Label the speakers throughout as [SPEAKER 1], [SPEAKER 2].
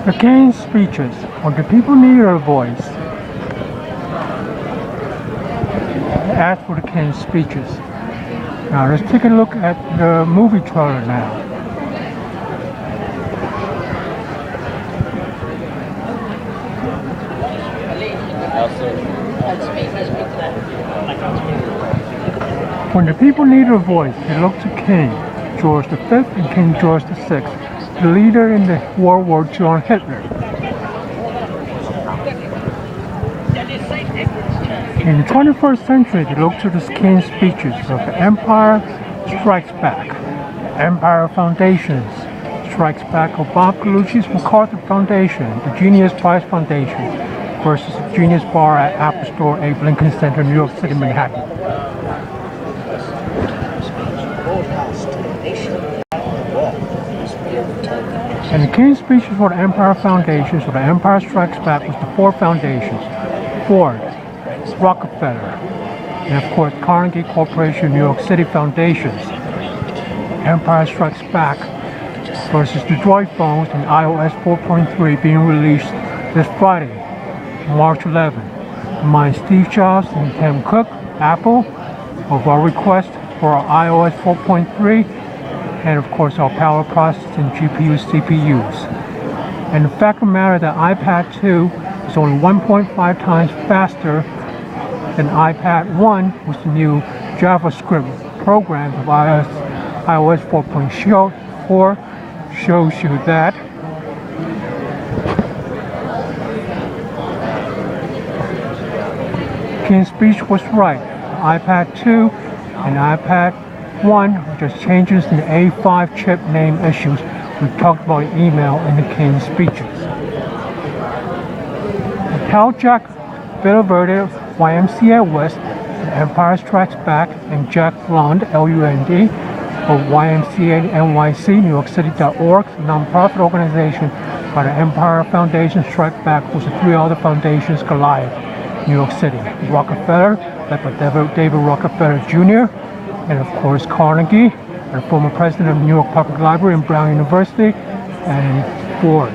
[SPEAKER 1] The King's speeches, or the people need a voice. As for the King's speeches. Now let's take a look at the movie trailer now. When the people need a voice, they look to King George V and King George VI, the leader in the World War II on Hitler. In the 21st century, they look to the King's speeches of the Empire Strikes Back, Empire Foundations, Strikes Back of Bob Colucci's MacArthur Foundation, the Genius Prize Foundation versus the Genius Bar at Apple Store, Abe Lincoln Center, New York City, Manhattan. And the King's speeches for the Empire Foundations, or the Empire Strikes Back, was the four foundations: Ford, Rockefeller, and of course Carnegie Corporation, New York City Foundations. Empire Strikes Back versus the Droid phones and iOS 4.3 being released this Friday, March 11. Remind Steve Jobs and Tim Cook, Apple, of our request for our iOS 4.3 and of course our power processing GPUs, CPUs. And the fact of the matter that iPad 2 is only 1.5 times faster than iPad 1 with the new JavaScript program of iOS 4.4 shows you that King's speech was right. iPad 2 and iPad 1 are just changes in the A5 chip name issues we talked about in email in the King's speeches. Tell Jack Villaverde, YMCA West, Empire Strikes Back, and Jack Lund, LUND, of YMCA NYC, New York City.org, a nonprofit organization by the Empire Foundation, Strike Back was the three other foundations collide. New York City, Rockefeller, led by David Rockefeller Jr., and of course Carnegie, the former president of New York Public Library and Brown University, and Ford.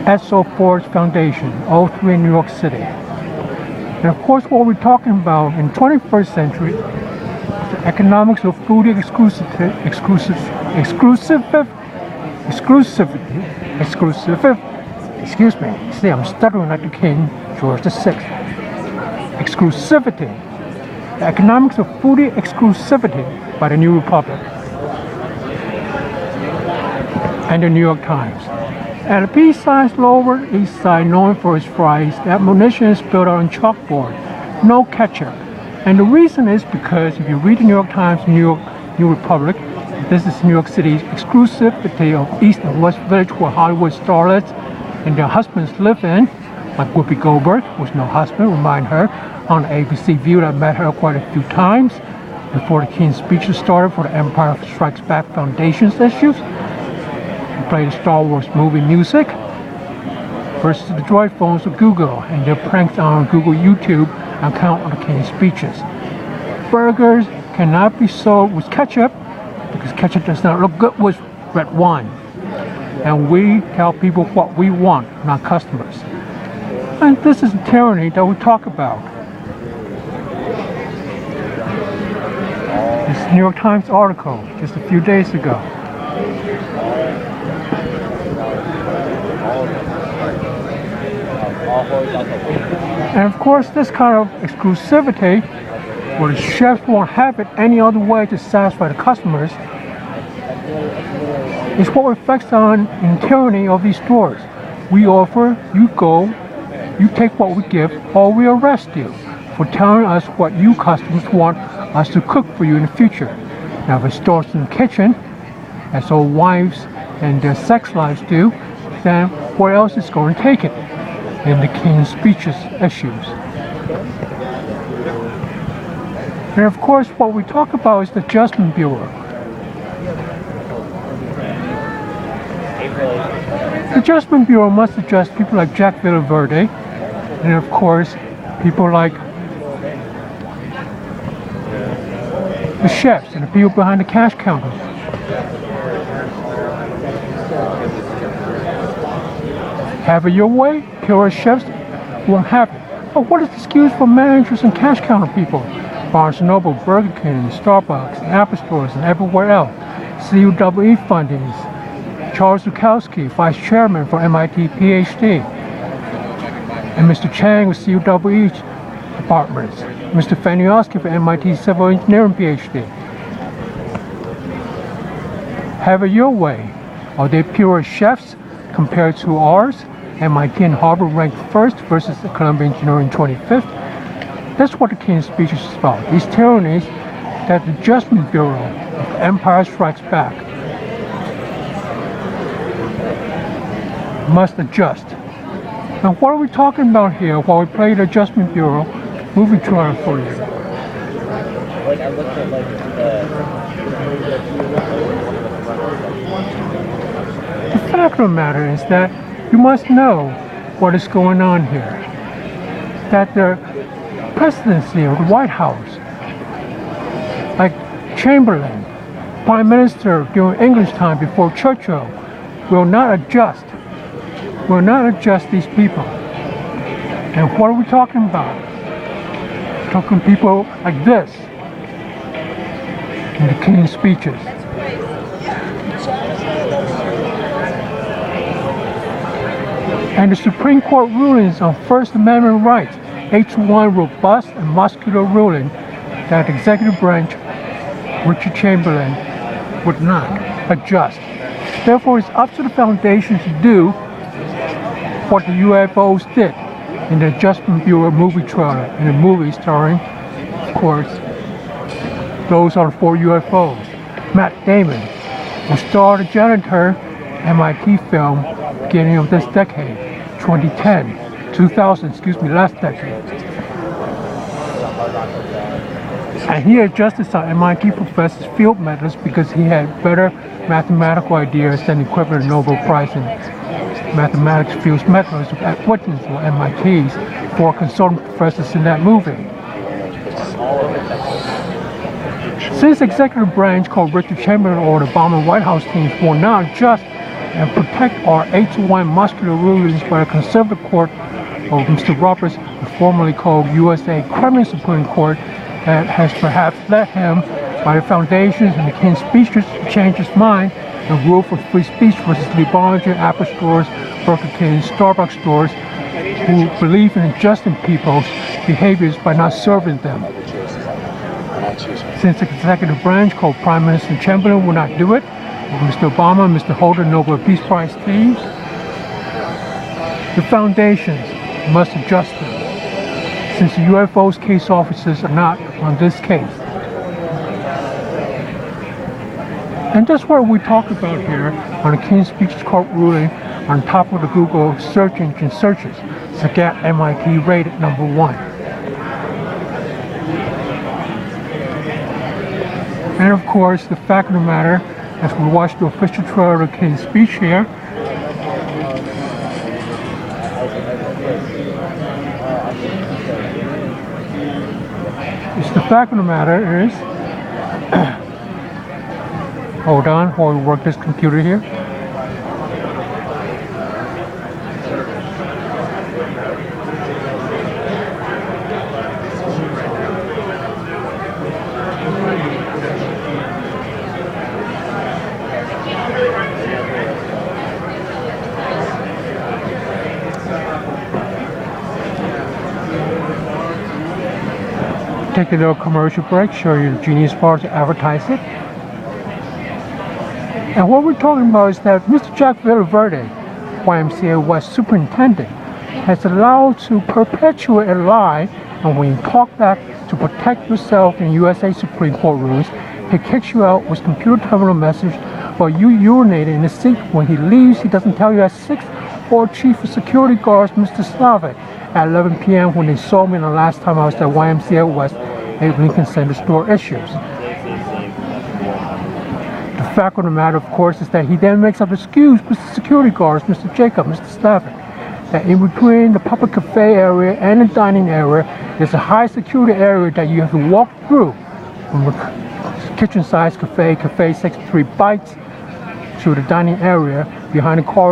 [SPEAKER 1] S.O. Ford's Foundation, all three in New York City. And of course what we're talking about in 21st century, the economics of food exclusivity, excuse me, see I'm stuttering like the King George VI. Exclusivity, the economics of foodie exclusivity by the New Republic and the New York Times. At the Peace Side's Lower East Side, known for its fries, the admonition is spelled out on chalkboard: no ketchup. And the reason is because if you read the New York Times, New Republic, this is New York City's exclusivity of East and West Village, where Hollywood starlets and their husbands live in, like Whoopi Goldberg, was no husband, remind her, on ABC View that I met her quite a few times before the King's speeches started for the Empire Strikes Back Foundation's issues. We played the Star Wars movie music versus the Droid phones of Google and their pranks on Google YouTube account of the King's speeches. Burgers cannot be sold with ketchup because ketchup does not look good with red wine. And we tell people what we want, not customers. And this is the tyranny that we talk about. This New York Times article just a few days ago. And of course this kind of exclusivity, where the chefs won't have it any other way to satisfy the customers, is what reflects on in tyranny of these stores. We offer, you go, you take what we give, or we arrest you for telling us what you customers want us to cook for you in the future. Now if it starts in the kitchen, as old wives and their sex lives do, then where else is going to take it? In the King's speeches issues. And of course what we talk about is the Adjustment Bureau. The Adjustment Bureau must adjust people like Jack Villaverde, and of course people like the chefs and the people behind the cash counters. Have it your way, purist chefs won't have it. But what is the excuse for managers and cash counter people? Barnes & Noble, Burger King, Starbucks, Apple stores, and everywhere else. CUE fundings. Charles Zukowski, Vice Chairman for MIT PhD. And Mr. Chang with CUE departments. Mr. Faniowski for MIT Civil Engineering PhD. Have it your way. Are they pure chefs compared to ours? MIT and Harvard ranked first versus Columbia Engineering 25th. That's what the King's Speech is about. These tyrannies that the Adjustment Bureau of Empire Strikes Back must adjust. Now what are we talking about here while we play the Adjustment Bureau movie trailer for you? The fact of the matter is that you must know what is going on here. That the presidency of the White House, like Chamberlain, Prime Minister during English time before Churchill, will not adjust these people. And what are we talking about? Talking people like this in the King's speeches. And the Supreme Court rulings on First Amendment rights, H1 robust and muscular ruling that the executive branch, Richard Chamberlain, would not adjust. Therefore, it's up to the foundation to do what the UFOs did in the Adjustment Bureau movie trailer, in the movie starring, of course, those are the 4 UFOs. Matt Damon, who starred a janitor MIT film beginning of this decade, 2000, last decade. And he adjusted some MIT professor's field methods because he had better mathematical ideas than the equivalent Nobel Prize in mathematics field methods at Witten or MIT's 4 consultant professors in that movie. Since the executive branch called Richard Chamberlain or the Obama White House teams will not adjust and protect our H1 muscular rulings by the conservative court of Mr. Roberts, formerly called USA Kremlin Supreme Court, that has perhaps led him by the foundations and the King's speeches to change his mind and rule for free speech versus Lee Bollinger, Apple stores, Burger King, Starbucks stores, who believe in adjusting people's behaviors by not serving them. Since the executive branch called Prime Minister Chamberlain will not do it, Mr. Obama and Mr. Holder Nobel Peace Prize teams, the foundations must adjust them, since the UFO's case officers are not on this case. And that's what we talk about here on the King's Speech Court ruling on top of the Google search engine searches. Sagat MIT rated #1. And of course, the fact of the matter, as we watch the official trailer of King's speech here, the fact of the matter is, hold on while we work this computer here. Take a little commercial break, show you the genius part to advertise it. And what we're talking about is that Mr. Jack Villaverde, YMCA West Superintendent, has allowed to perpetuate a lie, and when you talk back to protect yourself in USA Supreme Court rulings, he kicks you out with computer terminal message while you urinate in the sink. When he leaves, he doesn't tell you that 6th Floor Chief of Security Guards, Mr. Slavic, at 11 p.m. when they saw me the last time I was at YMCA West, Abe Lincoln Center store issues. The fact of the matter, of course, is that he then makes up excuse with the security guards, Mr. Jacob, Mr. Slavic, that in between the public cafe area and the dining area, there's a high security area that you have to walk through from the kitchen-sized cafe 63 Bites, to the dining area behind the car